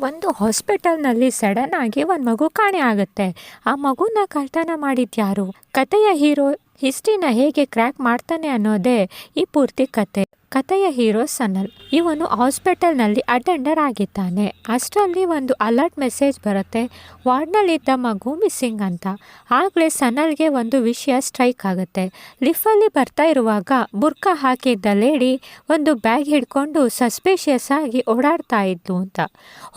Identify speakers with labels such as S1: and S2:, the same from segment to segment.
S1: ಒಂದು ಹಾಸ್ಪಿಟಲ್ನಲ್ಲಿ ಸಡನ್ ಆಗಿ ಒಂದು ಮಗು ಕಾಣೆ ಆಗುತ್ತೆ. ಆ ಮಗುನ ಕಳ್ತನ ಮಾಡಿದ್ಯಾರು? ಕಥೆಯ ಹೀರೋ ಹಿಸ್ಟ್ರಿನ ಹೇಗೆ ಕ್ರ್ಯಾಕ್ ಮಾಡ್ತಾನೆ ಅನ್ನೋದೇ ಈ ಪೂರ್ತಿ ಕತೆ. ಕಥೆಯ ಹೀರೋ ಸನಲ್. ಇವನು ಹಾಸ್ಪಿಟಲ್ನಲ್ಲಿ ಅಟೆಂಡರ್ ಆಗಿದ್ದಾನೆ. ಅಷ್ಟರಲ್ಲಿ ಒಂದು ಅಲರ್ಟ್ ಮೆಸೇಜ್ ಬರುತ್ತೆ, ವಾರ್ಡ್ನಲ್ಲಿದ್ದ ಮಗು ಮಿಸ್ಸಿಂಗ್ ಅಂತ. ಆಗಲೇ ಸನಲ್ಗೆ ಒಂದು ವಿಷಯ ಸ್ಟ್ರೈಕ್ ಆಗುತ್ತೆ. ಲಿಫ್ಟಲ್ಲಿ ಬರ್ತಾ ಇರುವಾಗ ಬುರ್ಕಾ ಹಾಕಿದ್ದ ಲೇಡಿ ಒಂದು ಬ್ಯಾಗ್ ಹಿಡ್ಕೊಂಡು ಸಸ್ಪಿಷಿಯಸ್ ಆಗಿ ಓಡಾಡ್ತಾ ಇದ್ಲು ಅಂತ.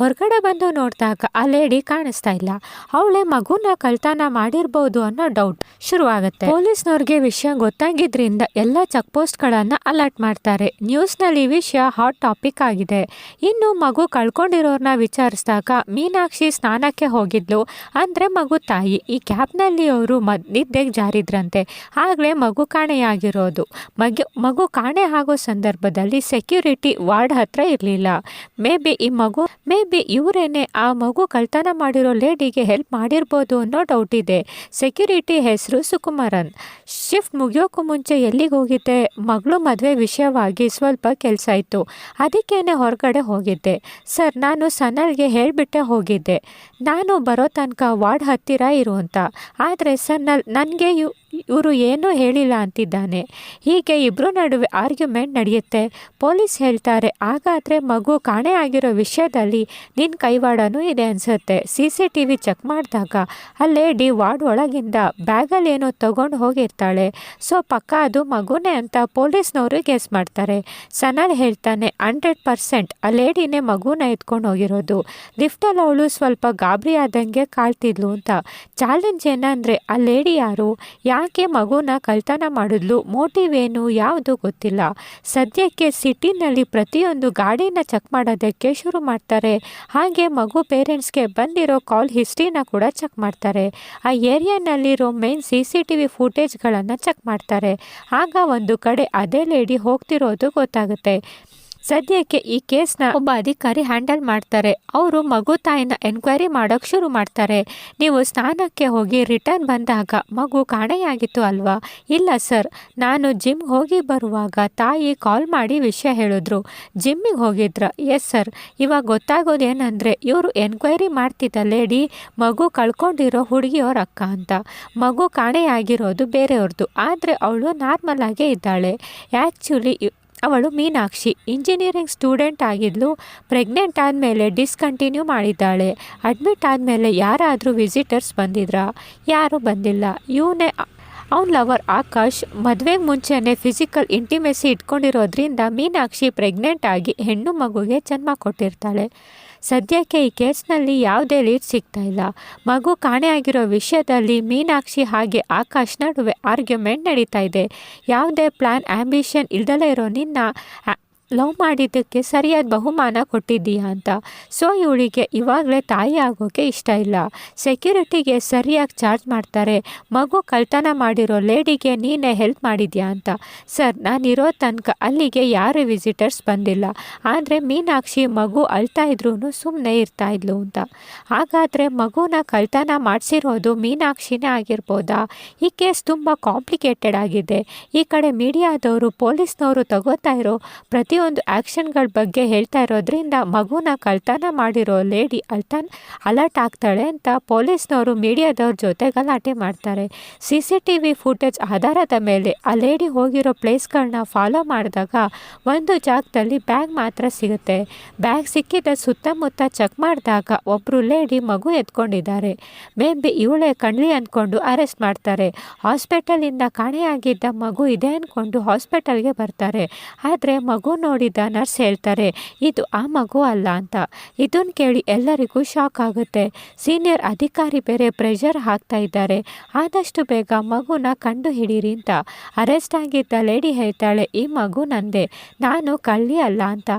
S1: ಹೊರಗಡೆ ಬಂದು ನೋಡಿದಾಗ ಆ ಲೇಡಿ ಕಾಣಿಸ್ತಾ ಇಲ್ಲ. ಅವಳೇ ಮಗುನ ಕಳ್ತನ ಮಾಡಿರ್ಬೋದು ಅನ್ನೋ ಡೌಟ್ ಶುರುವಾಗುತ್ತೆ. ಪೊಲೀಸ್ನವ್ರಿಗೆ ವಿಷಯ ಗೊತ್ತಾಗಿದ್ರಿಂದ ಎಲ್ಲ ಚೆಕ್ ಪೋಸ್ಟ್ಗಳನ್ನು ಅಲರ್ಟ್ ಮಾಡ್ತಾರೆ. ನ್ಯೂಸ್ನಲ್ಲಿ ಈ ವಿಷಯ ಹಾಟ್ ಟಾಪಿಕ್ ಆಗಿದೆ. ಇನ್ನು ಮಗು ಕಳ್ಕೊಂಡಿರೋರ್ನ ವಿಚಾರಿಸಿದಾಗ ಮೀನಾಕ್ಷಿ ಸ್ನಾನಕ್ಕೆ ಹೋಗಿದ್ಲು ಅಂದರೆ ಮಗು ತಾಯಿ. ಈ ಕ್ಯಾಬ್ನಲ್ಲಿ ಅವರು ನಿದ್ದೆಗೆ ಜಾರಿದ್ರಂತೆ. ಆಗಲೇ ಮಗು ಕಾಣೆಯಾಗಿರೋದು. ಮಗು ಕಾಣೆ ಆಗೋ ಸಂದರ್ಭದಲ್ಲಿ ಸೆಕ್ಯೂರಿಟಿ ವಾರ್ಡ್ ಹತ್ರ ಇರಲಿಲ್ಲ. ಮೇ ಬಿ ಇವರೇನೆ ಆ ಮಗು ಕಳ್ತನ ಮಾಡಿರೋ ಲೇಡಿಗೆ ಹೆಲ್ಪ್ ಮಾಡಿರ್ಬೋದು ಅನ್ನೋ ಡೌಟ್ ಇದೆ. ಸೆಕ್ಯೂರಿಟಿ ಹೆಸರು ಸುಕುಮಾರನ್. ಶಿಫ್ಟ್ ಮುಗಿಯೋಕ್ಕೂ ಮುಂಚೆ ಎಲ್ಲಿಗೆ ಹೋಗಿದ್ದೆ? ಮಗಳು ಮದುವೆ ವಿಷಯವಾಗಿ ಸ್ವಲ್ಪ ಕೆಲಸ ಇತ್ತು, ಅದಕ್ಕೇನೆ ಹೊರಗಡೆ ಹೋಗಿದ್ದೆ ಸರ್. ನಾನು ಸನಲ್ಗೆ ಹೇಳಿಬಿಟ್ಟೆ ಹೋಗಿದ್ದೆ ನಾನು ಬರೋ ತನಕ ವಾರ್ಡ್ ಹತ್ತಿರ ಇರು ಅಂತ. ಆದರೆ ಸನಲ್ ನನಗೆ ಇವರು ಏನೂ ಹೇಳಿಲ್ಲ ಅಂತಿದ್ದಾನೆ. ಹೀಗೆ ಇಬ್ಬರು ನಡುವೆ ಆರ್ಗ್ಯುಮೆಂಟ್ ನಡೆಯುತ್ತೆ. ಪೊಲೀಸ್ ಹೇಳ್ತಾರೆ, ಹಾಗಾದರೆ ಮಗು ಕಾಣೆ ಆಗಿರೋ ವಿಷಯದಲ್ಲಿ ನಿನ್ನ ಕೈವಾಡನೂ ಇದೆ ಅನಿಸುತ್ತೆ. CCTV ಚೆಕ್ ಮಾಡಿದಾಗ ಆ ಲೇಡಿ ವಾರ್ಡ್ ಒಳಗಿಂದ ಬ್ಯಾಗಲ್ಲಿ ಏನೋ ತಗೊಂಡು ಹೋಗಿರ್ತಾಳೆ. ಸೊ ಪಕ್ಕ ಅದು ಮಗುನೇ ಅಂತ ಪೊಲೀಸ್ನವರು ಗೆಸ್ ಮಾಡ್ತಾರೆ. ಸನಲ್ ಹೇಳ್ತಾನೆ, 100% ಆ ಲೇಡಿನೇ ಮಗುನ ಎತ್ಕೊಂಡು ಹೋಗಿರೋದು. ಲಿಫ್ಟಲ್ಲಿ ಅವಳು ಸ್ವಲ್ಪ ಗಾಬರಿ ಆದಂಗೆ ಕಾಳ್ತಿದ್ಲು ಅಂತ. ಚಾಲೆಂಜ್ ಏನಂದರೆ ಆ ಲೇಡಿ ಯಾರು, ಯಾಕೆ ಮಗುನ ಕಳ್ತನ ಮಾಡಿದ್ಲು, ಮೋಟಿವ್ ಏನು, ಯಾವುದು ಗೊತ್ತಿಲ್ಲ. ಸದ್ಯಕ್ಕೆ ಸಿಟಿನಲ್ಲಿ ಪ್ರತಿಯೊಂದು ಗಾಡಿನ ಚೆಕ್ ಮಾಡೋದಕ್ಕೆ ಶುರು ಮಾಡ್ತಾರೆ. ಹಾಗೆ ಮಗು ಪೇರೆಂಟ್ಸ್ಗೆ ಬಂದಿರೋ ಕಾಲ್ ಹಿಸ್ಟ್ರಿನ ಕೂಡ ಚೆಕ್ ಮಾಡ್ತಾರೆ. ಆ ಏರಿಯಾನಲ್ಲಿರೋ ಮೇನ್ CCTV ಫುಟೇಜ್ಗಳನ್ನು ಚೆಕ್ ಮಾಡ್ತಾರೆ. ಆಗ ಒಂದು ಕಡೆ ಅದೇ ಲೇಡಿ ಹೋಗ್ತಿರೋದು ಗೊತ್ತಾಗುತ್ತೆ. ಸದ್ಯಕ್ಕೆ ಈ ಕೇಸ್ನ ಒಬ್ಬ ಅಧಿಕಾರಿ ಹ್ಯಾಂಡಲ್ ಮಾಡ್ತಾರೆ. ಅವರು ಮಗು ತಾಯಿನ ಎನ್ಕ್ವೈರಿ ಮಾಡೋಕ್ಕೆ ಶುರು ಮಾಡ್ತಾರೆ. ನೀವು ಸ್ನಾನಕ್ಕೆ ಹೋಗಿ ರಿಟರ್ನ್ ಬಂದಾಗ ಮಗು ಕಾಣೆಯಾಗಿತ್ತು ಅಲ್ವಾ? ಇಲ್ಲ ಸರ್, ನಾನು ಜಿಮ್ ಹೋಗಿ ಬರುವಾಗ ತಾಯಿ ಕಾಲ್ ಮಾಡಿ ವಿಷಯ ಹೇಳಿದ್ರು. ಜಿಮ್ಮಿಗೆ ಹೋಗಿದ್ರ? Yes sir. ಇವಾಗ ಗೊತ್ತಾಗೋದೇನೆಂದರೆ ಇವರು ಎನ್ಕ್ವೈರಿ ಮಾಡ್ತಿದ್ದ ಲೇಡಿ ಮಗು ಕಳ್ಕೊಂಡಿರೋ ಹುಡುಗಿಯವ್ರ ಅಕ್ಕ ಅಂತ. ಮಗು ಕಾಣೆಯಾಗಿರೋದು ಬೇರೆಯವ್ರದ್ದು, ಆದರೆ ಅವಳು ನಾರ್ಮಲ್ ಆಗೇ ಇದ್ದಾಳೆ. ಆ್ಯಕ್ಚುಲಿ ಅವಳು ಮೀನಾಕ್ಷಿ ಇಂಜಿನಿಯರಿಂಗ್ ಸ್ಟೂಡೆಂಟ್ ಆಗಿದ್ಲು. ಪ್ರೆಗ್ನೆಂಟ್ ಆದಮೇಲೆ ಡಿಸ್ಕಂಟಿನ್ಯೂ ಮಾಡಿದ್ದಾಳೆ. ಅಡ್ಮಿಟ್ ಆದಮೇಲೆ ಯಾರಾದರೂ ವಿಸಿಟರ್ಸ್ ಬಂದಿದ್ರಾ? ಯಾರೂ ಬಂದಿಲ್ಲ. ಅವನ ಲವರ್ ಆಕಾಶ್ ಮದುವೆಗೆ ಮುಂಚೆನೇ ಫಿಸಿಕಲ್ ಇಂಟಿಮೆಸಿ ಇಟ್ಕೊಂಡಿರೋದ್ರಿಂದ ಮೀನಾಕ್ಷಿ ಪ್ರೆಗ್ನೆಂಟ್ ಆಗಿ ಹೆಣ್ಣು ಮಗುಗೆ ಜನ್ಮ ಕೊಟ್ಟಿರ್ತಾಳೆ. ಸದ್ಯಕ್ಕೆ ಈ ಕೇಸ್ನಲ್ಲಿ ಯಾವುದೇ ಲೀಡ್ ಸಿಗ್ತಾ ಇಲ್ಲ. ಮಗು ಕಾಣೆಯಾಗಿರೋ ವಿಷಯದಲ್ಲಿ ಮೀನಾಕ್ಷಿ ಹಾಗೆ ಆಕಾಶ್ ನಡುವೆ ಆರ್ಗ್ಯುಮೆಂಟ್ ನಡೀತಾ ಇದೆ. ಯಾವುದೇ ಪ್ಲ್ಯಾನ್ ಆ್ಯಂಬಿಷನ್ ಇಲ್ದಲೇ ಇರೋ ನಿನ್ನ ಲವ್ ಮಾಡಿದ್ದಕ್ಕೆ ಸರಿಯಾದ ಬಹುಮಾನ ಕೊಟ್ಟಿದ್ದೀಯಾ ಅಂತ. ಸೊ ಇವಳಿಗೆ ಇವಾಗಲೇ ತಾಯಿ ಆಗೋಕ್ಕೆ ಇಷ್ಟ ಇಲ್ಲ. ಸೆಕ್ಯೂರಿಟಿಗೆ ಸರಿಯಾಗಿ ಚಾರ್ಜ್ ಮಾಡ್ತಾರೆ. ಮಗು ಕಳ್ತನ ಮಾಡಿರೋ ಲೇಡಿಗೆ ನೀನೇ ಹೆಲ್ಪ್ ಮಾಡಿದ್ಯಾ ಅಂತ. ಸರ್, ನಾನಿರೋ ತನಕ ಅಲ್ಲಿಗೆ ಯಾರು ವಿಸಿಟರ್ಸ್ ಬಂದಿಲ್ಲ. ಆದರೆ ಮೀನಾಕ್ಷಿ ಮಗು ಅಳ್ತಾ ಇದ್ರೂ ಸುಮ್ಮನೆ ಇರ್ತಾ ಇದ್ಲು ಅಂತ. ಹಾಗಾದರೆ ಮಗುನ ಕಳ್ತನ ಮಾಡಿಸಿರೋದು ಮೀನಾಕ್ಷಿನೇ ಆಗಿರ್ಬೋದಾ? ಈ ಕೇಸ್ ತುಂಬ ಕಾಂಪ್ಲಿಕೇಟೆಡ್ ಆಗಿದೆ. ಈ ಕಡೆ ಮೀಡಿಯಾದವರು ಪೊಲೀಸ್ನವರು ತಗೋತಾ ಇರೋ ಪ್ರತಿಯೊಂದು ಆ್ಯಕ್ಷನ್ಗಳ ಬಗ್ಗೆ ಹೇಳ್ತಾ ಇರೋದ್ರಿಂದ ಮಗುನ ಕಳ್ತನ ಮಾಡಿರೋ ಲೇಡಿ ಅಲರ್ಟ್ ಆಗ್ತಾಳೆ ಅಂತ ಪೊಲೀಸ್ನವರು ಮೀಡಿಯಾದವ್ರ ಜೊತೆ ಗಲಾಟೆ ಮಾಡ್ತಾರೆ. CCTV ಫುಟೇಜ್ ಆಧಾರದ ಮೇಲೆ ಆ ಲೇಡಿ ಹೋಗಿರೋ ಪ್ಲೇಸ್ಗಳನ್ನ ಫಾಲೋ ಮಾಡಿದಾಗ ಒಂದು ಜಾಗದಲ್ಲಿ ಬ್ಯಾಗ್ ಮಾತ್ರ ಸಿಗುತ್ತೆ. ಬ್ಯಾಗ್ ಸಿಕ್ಕಿದ ಸುತ್ತಮುತ್ತ ಚೆಕ್ ಮಾಡಿದಾಗ ಒಬ್ಬರು ಲೇಡಿ ಮಗು ಎತ್ಕೊಂಡಿದ್ದಾರೆ. ಮೇ ಬಿ ಇವಳೇ ಕಣ್ಲಿ ಅಂದ್ಕೊಂಡು ಅರೆಸ್ಟ್ ಮಾಡ್ತಾರೆ. ಹಾಸ್ಪಿಟಲಿಂದ ಕಾಣೆಯಾಗಿದ್ದ ಮಗು ಇದೆ ಅಂದ್ಕೊಂಡು ಹಾಸ್ಪಿಟಲ್ಗೆ ಬರ್ತಾರೆ. ಆದರೆ ಮಗು ನೋಡಿದ ನರ್ಸ್ ಹೇಳ್ತಾರೆ, ಇದು ಆ ಮಗು ಅಲ್ಲ ಅಂತ. ಇದನ್ನು ಕೇಳಿ ಎಲ್ಲರಿಗೂ ಶಾಕ್ ಆಗುತ್ತೆ. ಸೀನಿಯರ್ ಅಧಿಕಾರಿ ಬೇರೆ ಪ್ರೆಷರ್ ಹಾಕ್ತಾ ಇದ್ದಾರೆ, ಆದಷ್ಟು ಬೇಗ ಮಗುನ ಕಂಡು ಹಿಡೀರಿ ಅಂತ. ಅರೆಸ್ಟ್ ಆಗಿದ್ದ ಲೇಡಿ ಹೇಳ್ತಾಳೆ, ಈ ಮಗು ನಂದೆ, ನಾನು ಕಳ್ಳಿ ಅಲ್ಲ ಅಂತ.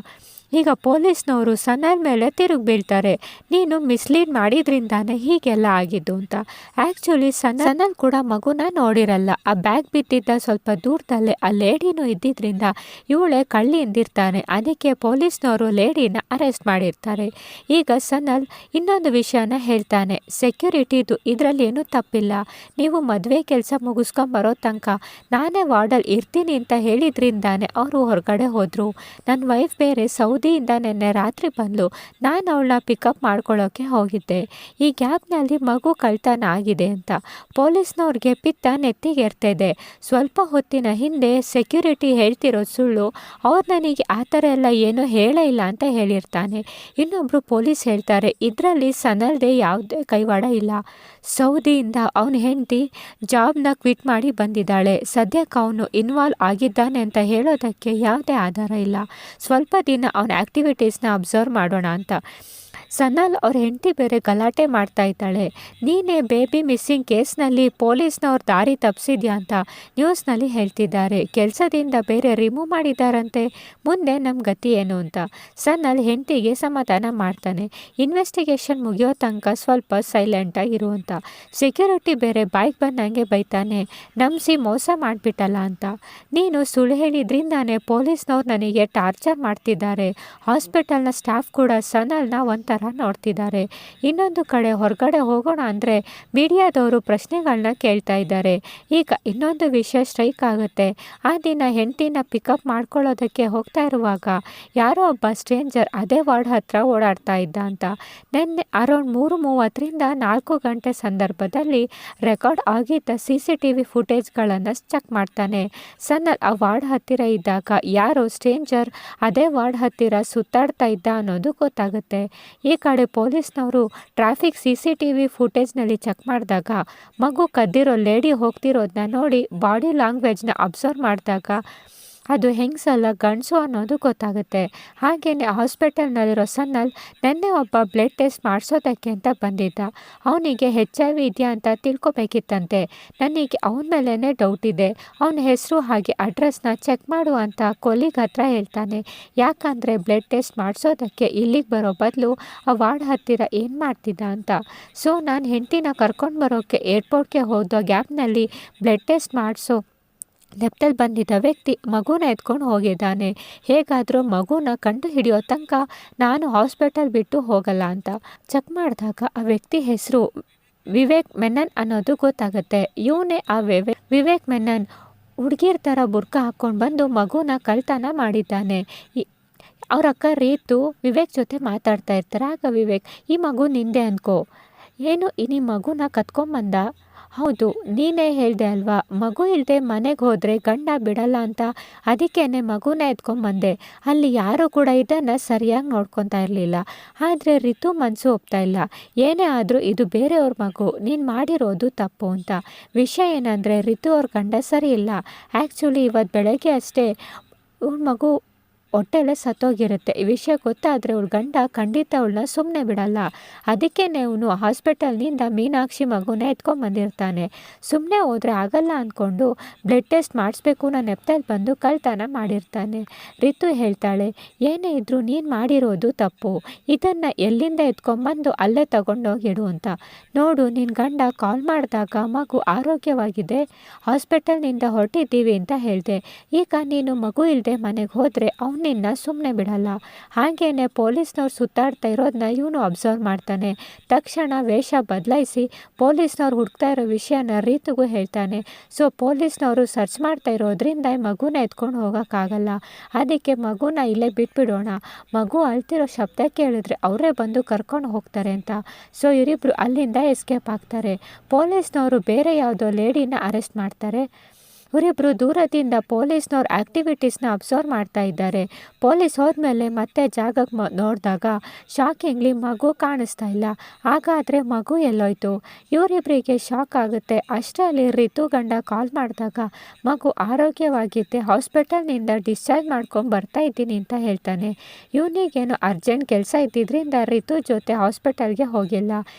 S1: ಈಗ ಪೊಲೀಸ್ನವರು ಸನಲ್ ಮೇಲೆ ತಿರುಗಿ ಬೀಳ್ತಾರೆ. ನೀನು ಮಿಸ್ಲೀಡ್ ಮಾಡಿದ್ರಿಂದಾನೆ ಹೀಗೆಲ್ಲ ಆಗಿದ್ದು ಅಂತ. ಆ್ಯಕ್ಚುಲಿ ಸನಲ್ ಕೂಡ ಮಗುನ ನೋಡಿರಲ್ಲ. ಆ ಬ್ಯಾಗ್ ಬಿದ್ದಿದ್ದ ಸ್ವಲ್ಪ ದೂರದಲ್ಲೇ ಆ ಲೇಡಿನೂ ಇದ್ದಿದ್ದರಿಂದ ಇವಳೇ ಕಳ್ಳಿ ಎಂದಿರ್ತಾನೆ. ಅದಕ್ಕೆ ಪೊಲೀಸ್ನವರು ಲೇಡಿನ ಅರೆಸ್ಟ್ ಮಾಡಿರ್ತಾರೆ. ಈಗ ಸನಲ್ ಇನ್ನೊಂದು ವಿಷಯನ ಹೇಳ್ತಾನೆ, ಸೆಕ್ಯೂರಿಟಿದು ಇದರಲ್ಲಿ ಏನೂ ತಪ್ಪಿಲ್ಲ. ನೀವು ಮದುವೆ ಕೆಲಸ ಮುಗಿಸ್ಕೊಂಬರೋ ತನಕ ನಾನೇ ವಾರ್ಡಲ್ಲಿ ಇರ್ತೀನಿ ಅಂತ ಹೇಳಿದ್ರಿಂದಾನೆ ಅವರು ಹೊರಗಡೆ ಹೋದರು. ನನ್ನ ವೈಫ್ ಬೇರೆ ಸೌದಿ ಸೌದಿಯಿಂದ ನಿನ್ನೆ ರಾತ್ರಿ ಬಂದು ನಾನು ಅವಳನ್ನ ಪಿಕಪ್ ಮಾಡ್ಕೊಳ್ಳೋಕ್ಕೆ ಹೋಗಿದ್ದೆ. ಈ ಗ್ಯಾಪ್ನಲ್ಲಿ ಮಗು ಕಳ್ತನ ಆಗಿದೆ ಅಂತ ಪೊಲೀಸ್ನವ್ರಿಗೆ ಪಿತ್ತ ನೆತ್ತಿಗೇರ್ತಿದೆ. ಸ್ವಲ್ಪ ಹೊತ್ತಿನ ಹಿಂದೆ ಸೆಕ್ಯೂರಿಟಿ ಹೇಳ್ತಿರೋದು ಸುಳ್ಳು, ಅವ್ರು ನನಗೆ ಆ ಥರ ಎಲ್ಲ ಏನೂ ಹೇಳೇ ಇಲ್ಲ ಅಂತ ಹೇಳಿರ್ತಾನೆ. ಇನ್ನೊಬ್ಬರು ಪೊಲೀಸ್ ಹೇಳ್ತಾರೆ ಇದರಲ್ಲಿ ಸನಲ್ದೇ ಯಾವುದೇ ಕೈವಾಡ ಇಲ್ಲ. ಸೌದಿಯಿಂದ ಅವನ ಹೆಂಡತಿ ಜಾಬ್ನ ಕ್ವಿಟ್ ಮಾಡಿ ಬಂದಿದ್ದಾಳೆ. ಸದ್ಯಕ್ಕೆ ಅವನು ಇನ್ವಾಲ್ವ್ ಆಗಿದ್ದಾನೆ ಅಂತ ಹೇಳೋದಕ್ಕೆ ಯಾವುದೇ ಆಧಾರ ಇಲ್ಲ. ಸ್ವಲ್ಪ ದಿನ ಅವನ ಆ್ಯಕ್ಟಿವಿಟೀಸ್ನ ಅಬ್ಸರ್ವ್ ಮಾಡೋಣ ಅಂತ. ಸನಲ್ ಅವ್ರ ಹೆಂಡತಿ ಬೇರೆ ಗಲಾಟೆ ಮಾಡ್ತಾ ಇದ್ದಾಳೆ. ನೀನೇ ಬೇಬಿ ಮಿಸ್ಸಿಂಗ್ ಕೇಸ್ನಲ್ಲಿ ಪೊಲೀಸ್ನವ್ರ ದಾರಿ ತಪ್ಪಿಸಿದ್ಯಾ ಅಂತ ನ್ಯೂಸ್ನಲ್ಲಿ ಹೇಳ್ತಿದ್ದಾರೆ. ಕೆಲಸದಿಂದ ಬೇರೆ ರಿಮೂವ್ ಮಾಡಿದ್ದಾರಂತೆ. ಮುಂದೆ ನಮ್ಮ ಗತಿ ಏನು ಅಂತ ಸನಲ್ ಹೆಂಡತಿಗೆ ಸಮಾಧಾನ ಮಾಡ್ತಾನೆ. ಇನ್ವೆಸ್ಟಿಗೇಷನ್ ಮುಗಿಯೋ ತನಕ ಸ್ವಲ್ಪ ಸೈಲೆಂಟಾಗಿರು ಅಂತ. ಸೆಕ್ಯೂರಿಟಿ ಬೇರೆ ಬಾಯ್ಗೆ ಬಂದಂಗೆ ಬೈತಾನೆ, ನಂಬಿಸಿ ಮೋಸ ಮಾಡಿಬಿಟ್ಟಲ್ಲ ಅಂತ. ನೀನು ಸುಳ್ಳು ಹೇಳಿದ್ರಿಂದಾನೇ ಪೊಲೀಸ್ನವ್ರು ನನಗೆ ಟಾರ್ಚರ್ ಮಾಡ್ತಿದ್ದಾರೆ. ಹಾಸ್ಪಿಟಲ್ನ ಸ್ಟಾಫ್ ಕೂಡ ಸನಲ್ನ ಒಂಥರ ನೋಡ್ತಿದ್ದಾರೆ. ಇನ್ನೊಂದು ಕಡೆ ಹೊರಗಡೆ ಹೋಗೋಣ ಅಂದರೆ ಮೀಡಿಯಾದವರು ಪ್ರಶ್ನೆಗಳನ್ನ ಕೇಳ್ತಾ ಇದ್ದಾರೆ. ಈಗ ಇನ್ನೊಂದು ವಿಷಯ ಸ್ಟ್ರೈಕ್ ಆಗುತ್ತೆ. ಆ ದಿನ ಹೆಂಡತಿನ ಪಿಕಪ್ ಮಾಡ್ಕೊಳ್ಳೋದಕ್ಕೆ ಹೋಗ್ತಾ ಇರುವಾಗ ಯಾರೋ ಒಬ್ಬ ಸ್ಟ್ರೇಂಜರ್ ಅದೇ ವಾರ್ಡ್ ಹತ್ರ ಓಡಾಡ್ತಾ ಇದ್ದ ಅಂತ. ನಿನ್ನೆ ಅರೌಂಡ್ 3:30ರಿಂದ 4 ಗಂಟೆ ಸಂದರ್ಭದಲ್ಲಿ ರೆಕಾರ್ಡ್ ಆಗಿದ್ದ CCTV ಫುಟೇಜ್ಗಳನ್ನು ಚೆಕ್ ಮಾಡ್ತಾನೆ. ಸನಲ್ ಆ ವಾರ್ಡ್ ಹತ್ತಿರ ಇದ್ದಾಗ ಯಾರೋ ಸ್ಟ್ರೇಂಜರ್ ಅದೇ ವಾರ್ಡ್ ಹತ್ತಿರ ಸುತ್ತಾಡ್ತಾ ಇದ್ದ ಅನ್ನೋದು ಗೊತ್ತಾಗುತ್ತೆ. ಈ ಕಡೆ ಪೊಲೀಸ್ನವರು ಟ್ರಾಫಿಕ್ CCTV ಫುಟೇಜ್ನಲ್ಲಿ ಚೆಕ್ ಮಾಡಿದಾಗ ಮಗು ಕದ್ದಿರೋ ಲೇಡಿ ಹೋಗ್ತಿರೋದನ್ನ ನೋಡಿ ಬಾಡಿ ಲ್ಯಾಂಗ್ವೇಜ್ನ ಅಬ್ಸರ್ವ್ ಮಾಡಿದಾಗ ಅದು ಹೆಂಗಸಲ್ಲ ಗಂಡಸು ಅನ್ನೋದು ಗೊತ್ತಾಗುತ್ತೆ. ಹಾಗೆಯೇ ಹಾಸ್ಪಿಟಲ್ನಲ್ಲಿರೋ ಸನಲ್ ನೆನ್ನೆ ಒಬ್ಬ ಬ್ಲಡ್ ಟೆಸ್ಟ್ ಮಾಡಿಸೋದಕ್ಕೆ ಅಂತ ಬಂದಿದ್ದ. ಅವನಿಗೆ HIV ಇದೆಯಾ ಅಂತ ತಿಳ್ಕೊಬೇಕಿತ್ತಂತೆ. ನನಗೆ ಅವನ ಮೇಲೇ ಡೌಟ್ ಇದೆ. ಅವನ ಹೆಸರು ಹಾಗೆ ಅಡ್ರೆಸ್ನ ಚೆಕ್ ಮಾಡು ಅಂತ ಕೊಲಿಗ್ ಹತ್ರ ಹೇಳ್ತಾನೆ. ಯಾಕಂದರೆ ಬ್ಲಡ್ ಟೆಸ್ಟ್ ಮಾಡಿಸೋದಕ್ಕೆ ಇಲ್ಲಿಗೆ ಬರೋ ಬದಲು ಆ ವಾರ್ಡ್ ಹತ್ತಿರ ಏನು ಮಾಡ್ತಿದ್ದ ಅಂತ. ಸೊ ನಾನು ಹೆಂಡತಿನ ಕರ್ಕೊಂಡು ಬರೋಕ್ಕೆ ಏರ್ಪೋರ್ಟ್ಗೆ ಹೋದ ಗ್ಯಾಪ್ನಲ್ಲಿ ಬ್ಲಡ್ ಟೆಸ್ಟ್ ಮಾಡಿಸೋ ನೆಪದಲ್ಲಿ ಬಂದಿದ್ದ ವ್ಯಕ್ತಿ ಮಗುನ ಎತ್ಕೊಂಡು ಹೋಗಿದ್ದಾನೆ. ಹೇಗಾದರೂ ಮಗುನ ಕಂಡು ಹಿಡಿಯೋ ತನಕ ನಾನು ಹಾಸ್ಪಿಟಲ್ ಬಿಟ್ಟು ಹೋಗಲ್ಲ ಅಂತ. ಚೆಕ್ ಮಾಡಿದಾಗ ಆ ವ್ಯಕ್ತಿ ಹೆಸರು ವಿವೇಕ್ ಮೆನನ್ ಅನ್ನೋದು ಗೊತ್ತಾಗುತ್ತೆ. ಇವನೇ ಆ ವಿವೇಕ್ ಮೆನನ್ ಹುಡುಗಿರ ಥರ ಬುರ್ಕ ಹಾಕ್ಕೊಂಡು ಬಂದು ಮಗುನ ಕಳ್ತನ ಮಾಡಿದ್ದಾನೆ. ಅವ್ರ ಅಕ್ಕ ರೀತು ವಿವೇಕ್ ಜೊತೆ ಮಾತಾಡ್ತಾ ಇರ್ತಾರೆ. ಆಗ ವಿವೇಕ್, ಈ ಮಗು ನಿಂದೆ ಅನ್ಕೋ, ಏನು ಈ ಮಗುನ ಕತ್ಕೊಂಬಂದ? ಹೌದು, ನೀನೇ ಹೇಳಿದೆ ಅಲ್ವಾ ಮಗು ಇಲ್ಲದೆ ಮನೆಗೆ ಹೋದರೆ ಗಂಡ ಬಿಡಲ್ಲ ಅಂತ. ಅದಕ್ಕೇನೆ ಮಗುನ ಎತ್ಕೊಂಬಂದೆ. ಅಲ್ಲಿ ಯಾರೂ ಕೂಡ ಇದನ್ನು ಸರಿಯಾಗಿ ನೋಡ್ಕೊತಾ ಇರಲಿಲ್ಲ. ಆದರೆ ರಿತು ಮನಸ್ಸು ಒಪ್ತಾ ಇಲ್ಲ. ಏನೇ ಆದರೂ ಇದು ಬೇರೆಯವ್ರ ಮಗು, ನೀನು ಮಾಡಿರೋದು ತಪ್ಪು ಅಂತ. ವಿಷಯ ಏನಂದರೆ ರಿತು ಅವ್ರ ಗಂಡ ಸರಿ ಇಲ್ಲ. ಆ್ಯಕ್ಚುಲಿ ಇವತ್ತು ಬೆಳಗ್ಗೆ ಅಷ್ಟೇ ಇವ್ಳ ಮಗು ಹೊಟ್ಟೆಲೆ ಸತ್ತೋಗಿರುತ್ತೆ. ಈ ವಿಷಯ ಗೊತ್ತಾದರೆ ಅವಳ ಗಂಡ ಖಂಡಿತ ಅವಳನ್ನ ಸುಮ್ಮನೆ ಬಿಡಲ್ಲ. ಅದಕ್ಕೇ ಅವನು ಹಾಸ್ಪಿಟಲ್ನಿಂದ ಮೀನಾಕ್ಷಿ ಮಗುನ ಎತ್ಕೊಂಬಂದಿರ್ತಾನೆ. ಸುಮ್ಮನೆ ಹೋದರೆ ಆಗಲ್ಲ ಅಂದ್ಕೊಂಡು ಬ್ಲಡ್ ಟೆಸ್ಟ್ ಮಾಡಿಸ್ಬೇಕು ಅನ್ನೋ ನೆಪದಲ್ಲಿ ಬಂದು ಕಳ್ತನ ಮಾಡಿರ್ತಾನೆ. ರಿತು ಹೇಳ್ತಾಳೆ, ಏನೇ ಇದ್ದರೂ ನೀನು ಮಾಡಿರೋದು ತಪ್ಪು. ಇದನ್ನು ಎಲ್ಲಿಂದ ಎತ್ಕೊಂಬಂದು ಅಲ್ಲೇ ತಗೊಂಡೋಗಿಡು ಅಂತ. ನೋಡು, ನಿನ್ನ ಗಂಡ ಕಾಲ್ ಮಾಡಿದಾಗ ಮಗು ಆರೋಗ್ಯವಾಗಿದೆ, ಹಾಸ್ಪಿಟಲ್ನಿಂದ ಹೊರಟಿದ್ದೀವಿ ಅಂತ ಹೇಳಿದೆ. ಈಗ ನೀನು ಮಗು ಇಲ್ಲದೆ ಮನೆಗೆ ಹೋದರೆ ನಿನ್ನ ಸುಮ್ಮನೆ ಬಿಡಲ್ಲ. ಹಾಗೇನೆ ಪೊಲೀಸ್ನವ್ರು ಸುತ್ತಾಡ್ತಾ ಇರೋದನ್ನ ಇವನು ಅಬ್ಸರ್ವ್ ಮಾಡ್ತಾನೆ. ತಕ್ಷಣ ವೇಷ ಬದಲಾಯಿಸಿ ಪೊಲೀಸ್ನವ್ರು ಹುಡುಕ್ತಾ ಇರೋ ವಿಷಯನ ರೀತಿಗೂ ಹೇಳ್ತಾನೆ. ಸೊ ಪೊಲೀಸ್ನವರು ಸರ್ಚ್ ಮಾಡ್ತಾ ಇರೋದ್ರಿಂದ ಮಗುನ ಎತ್ಕೊಂಡು ಹೋಗೋಕ್ಕಾಗಲ್ಲ. ಅದಕ್ಕೆ ಮಗುನ ಇಲ್ಲೇ ಬಿಟ್ಬಿಡೋಣ, ಮಗು ಅಳ್ತಿರೋ ಶಬ್ದ ಕೇಳಿದ್ರೆ ಅವರೇ ಬಂದು ಕರ್ಕೊಂಡು ಹೋಗ್ತಾರೆ ಅಂತ. ಸೊ ಇವರಿಬ್ಬರು ಅಲ್ಲಿಂದ ಎಸ್ಕೇಪ್ ಆಗ್ತಾರೆ. ಪೊಲೀಸ್ನವರು ಬೇರೆ ಯಾವುದೋ ಲೇಡಿನ ಅರೆಸ್ಟ್ ಮಾಡ್ತಾರೆ. ಇವರಿಬ್ಬರು ದೂರದಿಂದ ಪೊಲೀಸ್ನವ್ರ ಆ್ಯಕ್ಟಿವಿಟೀಸ್ನ ಅಬ್ಸರ್ವ್ ಮಾಡ್ತಾ ಇದ್ದಾರೆ. ಪೊಲೀಸ್ ಹೋದ್ಮೇಲೆ ಮತ್ತೆ ಜಾಗಕ್ಕೆ ನೋಡಿದಾಗ ಶಾಕಿಂಗ್ಲಿ ಮಗು ಕಾಣಿಸ್ತಾ ಇಲ್ಲ. ಹಾಗಾದರೆ ಮಗು ಎಲ್ಲೋಯ್ತು? ಇವರಿಬ್ಬರಿಗೆ ಶಾಕ್ ಆಗುತ್ತೆ. ಅಷ್ಟರಲ್ಲಿ ರಿತು ಗಂಡ ಕಾಲ್ ಮಾಡಿದಾಗ ಮಗು ಆರೋಗ್ಯವಾಗಿದ್ದೆ, ಹಾಸ್ಪಿಟಲ್ನಿಂದ ಡಿಸ್ಚಾರ್ಜ್ ಮಾಡ್ಕೊಂಡು ಬರ್ತಾ ಇದ್ದೀನಿ ಅಂತ ಹೇಳ್ತಾನೆ. ಇವನಿಗೇನು ಅರ್ಜೆಂಟ್ ಕೆಲಸ ಇದ್ದಿದ್ದರಿಂದ ರಿತು ಜೊತೆ ಹಾಸ್ಪಿಟಲ್ಗೆ ಹೋಗಿಲ್ಲ.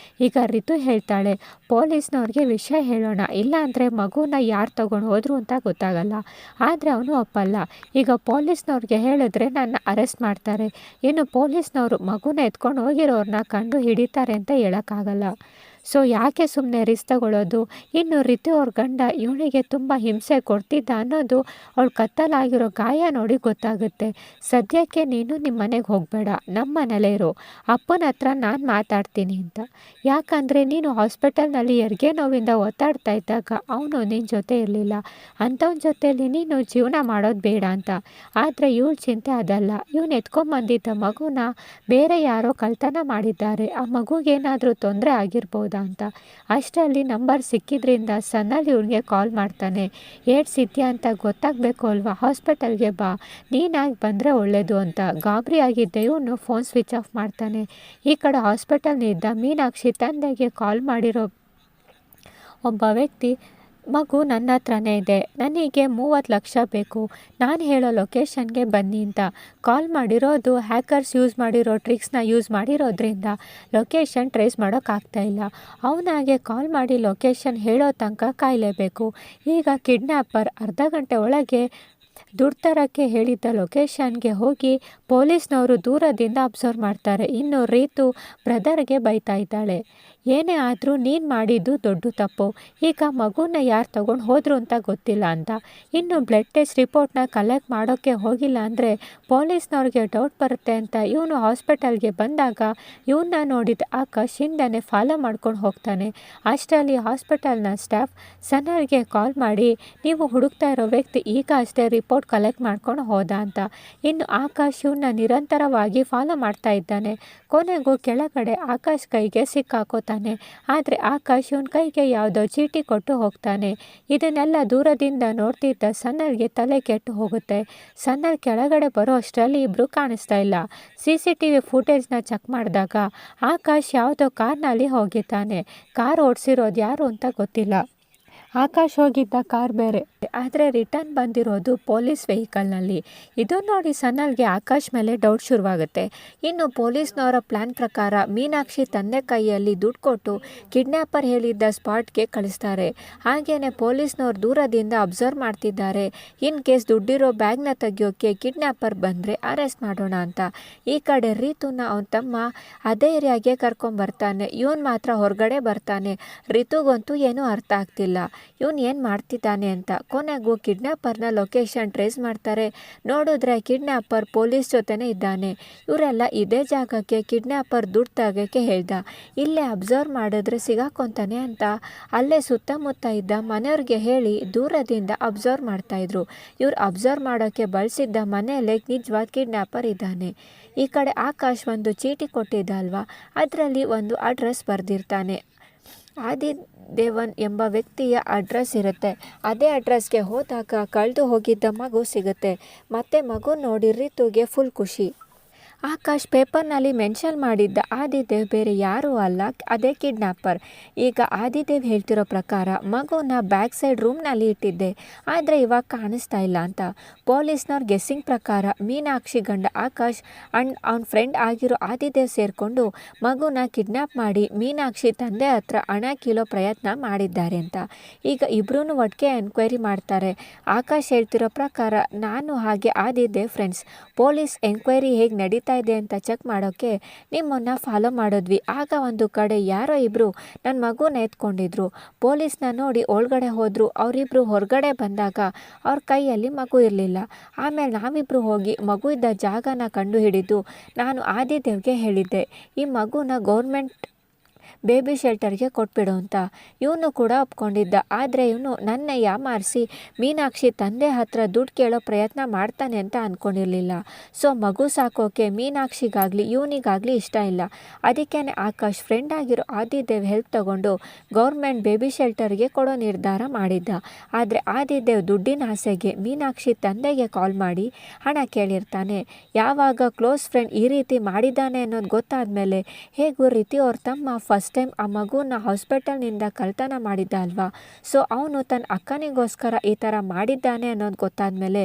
S1: ಈಗ ರಿತು ಹೇಳ್ತಾಳೆ, ಪೊಲೀಸ್ನವ್ರಿಗೆ ವಿಷಯ ಹೇಳೋಣ, ಇಲ್ಲಾಂದರೆ ಮಗುನ ಯಾರು ತಗೊಂಡು ಹೋದ್ರು ಅಂತ ಗೊತ್ತಾಗಲ್ಲ. ಆದರೆ ಅವನು ಒಪ್ಪಲ್ಲ. ಈಗ ಪೊಲೀಸ್ನವ್ರಿಗೆ ಹೇಳಿದ್ರೆ ನನ್ನ ಅರೆಸ್ಟ್ ಮಾಡ್ತಾರೆ, ಇನ್ನು ಪೊಲೀಸ್ನವರು ಮಗುನ ಎತ್ಕೊಂಡು ಹೋಗಿರೋರನ್ನ ಕಂಡು ಹಿಡಿತಾರೆ ಅಂತ ಹೇಳೋಕ್ಕಾಗಲ್ಲ. ಸೊ ಯಾಕೆ ಸುಮ್ಮನೆ ರಿಸ್ಕ್ ತಗೊಳ್ಳೋದು. ಇನ್ನು ರಿತು ಅವ್ರ ಗಂಡ ಇವಳಿಗೆ ತುಂಬ ಹಿಂಸೆ ಕೊಡ್ತಿದ್ದ ಅನ್ನೋದು ಅವಳು ಕತ್ತಲಾಗಿರೋ ಗಾಯ ನೋಡಿ ಗೊತ್ತಾಗುತ್ತೆ. ಸದ್ಯಕ್ಕೆ ನೀನು ನಿಮ್ಮ ಮನೆಗೆ ಹೋಗಬೇಡ, ನಮ್ಮ ಮನೇಲೇ ಇರು, ಅಪ್ಪನ ಹತ್ರ ನಾನು ಮಾತಾಡ್ತೀನಿ ಅಂತ. ಯಾಕಂದರೆ ನೀನು ಹಾಸ್ಪಿಟಲ್ನಲ್ಲಿ ಹೆರಿಗೆ ನೋವಿಂದ ಒತ್ತಾಡ್ತಾ ಇದ್ದಾಗ ಅವನು ನಿನ್ನ ಜೊತೆ ಇರಲಿಲ್ಲ. ಅಂಥವನ ಜೊತೆಯಲ್ಲಿ ನೀನು ಜೀವನ ಮಾಡೋದು ಬೇಡ ಅಂತ. ಆದರೆ ಇವಳ ಚಿಂತೆ ಅದಲ್ಲ. ಇವನು ಎತ್ಕೊಂಬಂದಿದ್ದ ಮಗುನ ಬೇರೆ ಯಾರೋ ಕಳ್ತನ ಮಾಡಿದ್ದಾರೆ, ಆ ಮಗುಗೇನಾದರೂ ತೊಂದರೆ ಆಗಿರ್ಬೋದಾ ಅಂತ. ಅಷ್ಟರಲ್ಲಿ ನಂಬರ್ ಸಿಕ್ಕಿದ್ರಿಂದ ಸನ್ನಲ್ಲಿ ಇವನಿಗೆ ಕಾಲ್ ಮಾಡ್ತಾನೆ. ಏಡ್ಸಿದ್ಯಾ ಅಂತ ಗೊತ್ತಾಗಬೇಕು ಅಲ್ವಾ, ಹಾಸ್ಪಿಟಲ್ಗೆ ಬಾ, ನೀನಾಗಿ ಬಂದರೆ ಒಳ್ಳೆಯದು ಅಂತ. ಗಾಬರಿ ಆಗಿದ್ದೆ ಇವನು ಫೋನ್ ಸ್ವಿಚ್ ಆಫ್ ಮಾಡ್ತಾನೆ. ಈ ಕಡೆ ಹಾಸ್ಪಿಟಲ್ನಿಂದ ಮೀನಾಕ್ಷಿ ತಂದೆಗೆ ಕಾಲ್ ಮಾಡಿರೋ ಒಬ್ಬ ವ್ಯಕ್ತಿ, ಮಗು ನನ್ನ ಹತ್ರನೇ ಇದೆ, ನನಗೆ 30 ಲಕ್ಷ ಬೇಕು, ನಾನು ಹೇಳೋ ಲೊಕೇಶನ್ಗೆ ಬನ್ನಿ ಅಂತ ಕಾಲ್ ಮಾಡಿರೋದು. ಹ್ಯಾಕರ್ಸ್ ಯೂಸ್ ಮಾಡಿರೋ ಟ್ರಿಕ್ಸ್ನ ಯೂಸ್ ಮಾಡಿರೋದ್ರಿಂದ ಲೊಕೇಶನ್ ಟ್ರೇಸ್ ಮಾಡೋಕ್ಕಾಗ್ತಾಯಿಲ್ಲ. ಅವನಾಗೆ ಕಾಲ್ ಮಾಡಿ ಲೊಕೇಶನ್ ಹೇಳೋ ತನಕ ಕಾಯಲೇಬೇಕು. ಈಗ ಕಿಡ್ನ್ಯಾಪರ್ ಅರ್ಧ ಗಂಟೆ ಒಳಗೆ ದುಡ್ಡು ತರೋಕ್ಕೆ ಹೇಳಿದ್ದ ಲೊಕೇಶನ್ಗೆ ಹೋಗಿ ಪೊಲೀಸ್ನವರು ದೂರದಿಂದ ಅಬ್ಸರ್ವ್ ಮಾಡ್ತಾರೆ. ಇನ್ನು ರೀತು ಬ್ರದರ್ಗೆ ಬೈತಾ ಇದ್ದಾಳೆ, ಏನೇ ಆದರೂ ನೀನು ಮಾಡಿದ್ದು ದೊಡ್ಡ ತಪ್ಪು, ಈಗ ಮಗುನ ಯಾರು ತಗೊಂಡು ಹೋದ್ರು ಅಂತ ಗೊತ್ತಿಲ್ಲ ಅಂತ. ಇನ್ನು ಬ್ಲಡ್ ಟೆಸ್ಟ್ ರಿಪೋರ್ಟ್ನ ಕಲೆಕ್ಟ್ ಮಾಡೋಕ್ಕೆ ಹೋಗಿಲ್ಲ ಅಂದರೆ ಪೊಲೀಸ್ನವ್ರಿಗೆ ಡೌಟ್ ಬರುತ್ತೆ ಅಂತ ಇವನು ಹಾಸ್ಪಿಟಲ್ಗೆ ಬಂದಾಗ ಇವನ್ನ ನೋಡಿದ ಆಕಾಶ್ ಹಿಂದೆನೇ ಫಾಲೋ ಮಾಡ್ಕೊಂಡು ಹೋಗ್ತಾನೆ. ಅಷ್ಟರಲ್ಲಿ ಹಾಸ್ಪಿಟಲ್ನ ಸ್ಟಾಫ್ ಸನಲ್ಗೆ ಕಾಲ್ ಮಾಡಿ, ನೀವು ಹುಡುಕ್ತಾ ಇರೋ ವ್ಯಕ್ತಿ ಈಗ ಅಷ್ಟೇ ರಿಪೋರ್ಟ್ ಕಲೆಕ್ಟ್ ಮಾಡ್ಕೊಂಡು ಹೋದ ಅಂತ. ಇನ್ನು ಆಕಾಶ್ ಇವನ್ನ ನಿರಂತರವಾಗಿ ಫಾಲೋ ಮಾಡ್ತಾ ಇದ್ದಾನೆ. ಕೊನೆಗೂ ಕೆಳಗಡೆ ಆಕಾಶ್ ಕೈಗೆ ಸಿಕ್ಕಾಕೋತಾನೆ. ಆದರೆ ಆಕಾಶ್ ಇವನ ಕೈಗೆ ಯಾವುದೋ ಚೀಟಿ ಕೊಟ್ಟು ಹೋಗ್ತಾನೆ. ಇದನ್ನೆಲ್ಲ ದೂರದಿಂದ ನೋಡ್ತಿದ್ದ ಸನ್ನಲ್ಗೆ ತಲೆ ಕೆಟ್ಟು ಹೋಗುತ್ತೆ. ಸನ್ನಲ್ ಕೆಳಗಡೆ ಬರೋ ಅಷ್ಟರಲ್ಲಿ ಇಬ್ಬರು ಕಾಣಿಸ್ತಾ ಇಲ್ಲ. CCTV ಫುಟೇಜ್ನ ಚೆಕ್ ಮಾಡಿದಾಗ ಆಕಾಶ್ ಯಾವುದೋ ಕಾರ್ನಲ್ಲಿ ಹೋಗಿದ್ದಾನೆ. ಕಾರ್ ಓಡಿಸಿರೋದು ಯಾರು ಅಂತ ಗೊತ್ತಿಲ್ಲ. ಆಕಾಶ್ ಹೋಗಿದ್ದ ಕಾರ್ ಬೇರೆ, ಆದರೆ ರಿಟರ್ನ್ ಬಂದಿರೋದು ಪೊಲೀಸ್ ವೆಹಿಕಲ್ನಲ್ಲಿ. ಇದನ್ನು ನೋಡಿ ಸನ್ನಲ್ಗೆ ಆಕಾಶ್ ಮೇಲೆ ಡೌಟ್ ಶುರುವಾಗುತ್ತೆ. ಇನ್ನು ಪೊಲೀಸ್ನವರ ಪ್ಲ್ಯಾನ್ ಪ್ರಕಾರ ಮೀನಾಕ್ಷಿ ತಂದೆ ಕೈಯಲ್ಲಿ ದುಡ್ಡು ಕೊಟ್ಟು ಕಿಡ್ನ್ಯಾಪರ್ ಹೇಳಿದ್ದ ಸ್ಪಾಟ್ಗೆ ಕಳಿಸ್ತಾರೆ. ಹಾಗೆಯೇ ಪೊಲೀಸ್ನವ್ರು ದೂರದಿಂದ ಅಬ್ಸರ್ವ್ ಮಾಡ್ತಿದ್ದಾರೆ. ಇನ್ ಕೇಸ್ ದುಡ್ಡಿರೋ ಬ್ಯಾಗ್ನ ತೆಗಿಯೋಕ್ಕೆ ಕಿಡ್ನ್ಯಾಪರ್ ಬಂದರೆ ಅರೆಸ್ಟ್ ಮಾಡೋಣ ಅಂತ. ಈ ಕಡೆ ರೀತುನ ಅವನ ತಮ್ಮ ಅದೇ ಏರಿಯಾಗೆ ಕರ್ಕೊಂಬರ್ತಾನೆ. ಇವನು ಮಾತ್ರ ಹೊರಗಡೆ ಬರ್ತಾನೆ. ರಿತುಗಂತೂ ಏನೂ ಅರ್ಥ ಆಗ್ತಿಲ್ಲ, ಇವನು ಏನು ಮಾಡ್ತಿದ್ದಾನೆ ಅಂತ. ಕೊನೆಗೂ ಕಿಡ್ನ್ಯಾಪರ್ನ ಲೊಕೇಶನ್ ಟ್ರೇಸ್ ಮಾಡ್ತಾರೆ. ನೋಡಿದ್ರೆ ಕಿಡ್ನ್ಯಾಪರ್ ಪೊಲೀಸ್ ಜೊತೆನೇ ಇದ್ದಾನೆ. ಇವರೆಲ್ಲ ಇದೇ ಜಾಗಕ್ಕೆ ಕಿಡ್ನ್ಯಾಪರ್ ದುಡ್ಡು ತೆಗೋಕ್ಕೆ ಹೇಳ್ದ. ಇಲ್ಲೇ ಅಬ್ಸರ್ವ್ ಮಾಡಿದ್ರೆ ಸಿಗಾಕೊಂತಾನೆ ಅಂತ ಅಲ್ಲೇ ಸುತ್ತಮುತ್ತ ಇದ್ದ ಮನೆಯವ್ರಿಗೆ ಹೇಳಿ ದೂರದಿಂದ ಅಬ್ಸರ್ವ್ ಮಾಡ್ತಾಯಿದ್ರು. ಇವ್ರು ಅಬ್ಸರ್ವ್ ಮಾಡೋಕ್ಕೆ ಬಳಸಿದ್ದ ಮನೆಯಲ್ಲೇ ನಿಜವಾದ ಕಿಡ್ನ್ಯಾಪರ್ ಇದ್ದಾನೆ. ಈ ಕಡೆ ಆಕಾಶ್ ಒಂದು ಚೀಟಿ ಕೊಟ್ಟಿದ್ದ ಅಲ್ವಾ, ಅದರಲ್ಲಿ ಒಂದು ಅಡ್ರೆಸ್ ಬರೆದಿರ್ತಾನೆ. ಆದಿದೇವನ್ ಎಂಬ ವ್ಯಕ್ತಿಯ ಅಡ್ರೆಸ್ ಇರುತ್ತೆ. ಅದೇ ಅಡ್ರೆಸ್ಗೆ ಹೋದಾಗ ಕಳೆದು ಹೋಗಿದ್ದ ಮಗು ಸಿಗುತ್ತೆ. ಮತ್ತೆ ಮಗು ನೋಡಿ ರಿತುಗೆ ಫುಲ್ ಖುಷಿ. ಆಕಾಶ್ ಪೇಪರ್ನಲ್ಲಿ ಮೆನ್ಷನ್ ಮಾಡಿದ್ದ ಆದಿದೇವ್ ಬೇರೆ ಯಾರೂ ಅಲ್ಲ, ಅದೇ ಕಿಡ್ನ್ಯಾಪರ್. ಈಗ ಆದಿದೇವ್ ಹೇಳ್ತಿರೋ ಪ್ರಕಾರ ಮಗುನ ಬ್ಯಾಕ್ ಸೈಡ್ ರೂಮ್ನಲ್ಲಿ ಇಟ್ಟಿದ್ದೆ, ಆದರೆ ಇವಾಗ ಕಾಣಿಸ್ತಾ ಇಲ್ಲ ಅಂತ. ಪೊಲೀಸ್ನವ್ರ ಗೆಸ್ಸಿಂಗ್ ಪ್ರಕಾರ ಮೀನಾಕ್ಷಿ ಗಂಡ ಆಕಾಶ್ ಆ್ಯಂಡ್ ಅವನ ಫ್ರೆಂಡ್ ಆಗಿರೋ ಆದಿದೇವ್ ಸೇರಿಕೊಂಡು ಮಗುನ ಕಿಡ್ನ್ಯಾಪ್ ಮಾಡಿ ಮೀನಾಕ್ಷಿ ತಂದೆ ಹತ್ರ ಹಣ ಕೀಳೋ ಪ್ರಯತ್ನ ಮಾಡಿದ್ದಾರೆ ಅಂತ. ಈಗ ಇಬ್ಬರೂ ಒಟ್ಟಿಗೆ ಎನ್ಕ್ವೈರಿ ಮಾಡ್ತಾರೆ. ಆಕಾಶ್ ಹೇಳ್ತಿರೋ ಪ್ರಕಾರ ನಾನು ಹಾಗೆ ಆದಿದೇವ್ ಫ್ರೆಂಡ್ಸ್. ಪೊಲೀಸ್ ಎನ್ಕ್ವೈರಿ ಹೇಗೆ ನಡೀತಾ ಇದೆ ಅಂತ ಚೆಕ್ ಮಾಡೋಕ್ಕೆ ನಿಮ್ಮನ್ನು ಫಾಲೋ ಮಾಡಿದ್ವಿ. ಆಗ ಒಂದು ಕಡೆ ಯಾರೋ ಇಬ್ಬರು ನನ್ನ ಮಗುನ ಎತ್ಕೊಂಡಿದ್ರು. ಪೊಲೀಸ್ನ ನೋಡಿ ಒಳಗಡೆ ಹೋದರು. ಅವರಿಬ್ಬರು ಹೊರಗಡೆ ಬಂದಾಗ ಅವ್ರ ಕೈಯಲ್ಲಿ ಮಗು ಇರಲಿಲ್ಲ. ಆಮೇಲೆ ನಾವಿಬ್ಬರು ಹೋಗಿ ಮಗು ಇದ್ದ ಜಾಗನ ಕಂಡು ಹಿಡಿದು ನಾನು ಆದಿದೇವ್ಗೆ ಹೇಳಿದ್ದೆ, ಈ ಮಗುನ ಗೌರ್ಮೆಂಟ್ ಬೇಬಿ ಶೆಲ್ಟರ್ಗೆ ಕೊಟ್ಬಿಡು ಅಂತ. ಇವನು ಕೂಡ ಒಪ್ಕೊಂಡಿದ್ದ. ಆದರೆ ಇವನು ನನ್ನ ಯಾಮಾರಿಸಿ ಮೀನಾಕ್ಷಿ ತಂದೆ ಹತ್ರ ದುಡ್ಡು ಕೇಳೋ ಪ್ರಯತ್ನ ಮಾಡ್ತಾನೆ ಅಂತ ಅಂದ್ಕೊಂಡಿರಲಿಲ್ಲ. ಸೊ ಮಗು ಸಾಕೋಕೆ ಮೀನಾಕ್ಷಿಗಾಗಲಿ ಇವನಿಗಾಗಲಿ ಇಷ್ಟ ಇಲ್ಲ. ಅದಕ್ಕೇ ಆಕಾಶ್ ಫ್ರೆಂಡ್ ಆಗಿರೋ ಆದಿದೇವ್ ಹೆಲ್ಪ್ ತಗೊಂಡು ಗೌರ್ಮೆಂಟ್ ಬೇಬಿ ಶೆಲ್ಟರ್ಗೆ ಕೊಡೋ ನಿರ್ಧಾರ ಮಾಡಿದ್ದ. ಆದರೆ ಆದಿದೇವ್ ದುಡ್ಡಿನ ಆಸೆಗೆ ಮೀನಾಕ್ಷಿ ತಂದೆಗೆ ಕಾಲ್ ಮಾಡಿ ಹಣ ಕೇಳಿರ್ತಾನೆ. ಯಾವಾಗ ಕ್ಲೋಸ್ ಫ್ರೆಂಡ್ ಈ ರೀತಿ ಮಾಡಿದ್ದಾನೆ ಅನ್ನೋದು ಗೊತ್ತಾದ ಮೇಲೆ ಹೇಗೂ ರೀತಿ ಅವ್ರ ತಮ್ಮ ಫಸ್ಟ್ ಟೈಮ್ ಆ ಮಗುನ ಹಾಸ್ಪಿಟಲ್ನಿಂದ ಕಳ್ತನ ಮಾಡಿದ್ದ ಅಲ್ವಾ. ಸೊ ಅವನು ತನ್ನ ಅಕ್ಕನಿಗೋಸ್ಕರ ಈ ಥರ ಮಾಡಿದ್ದಾನೆ ಅನ್ನೋದು ಗೊತ್ತಾದಮೇಲೆ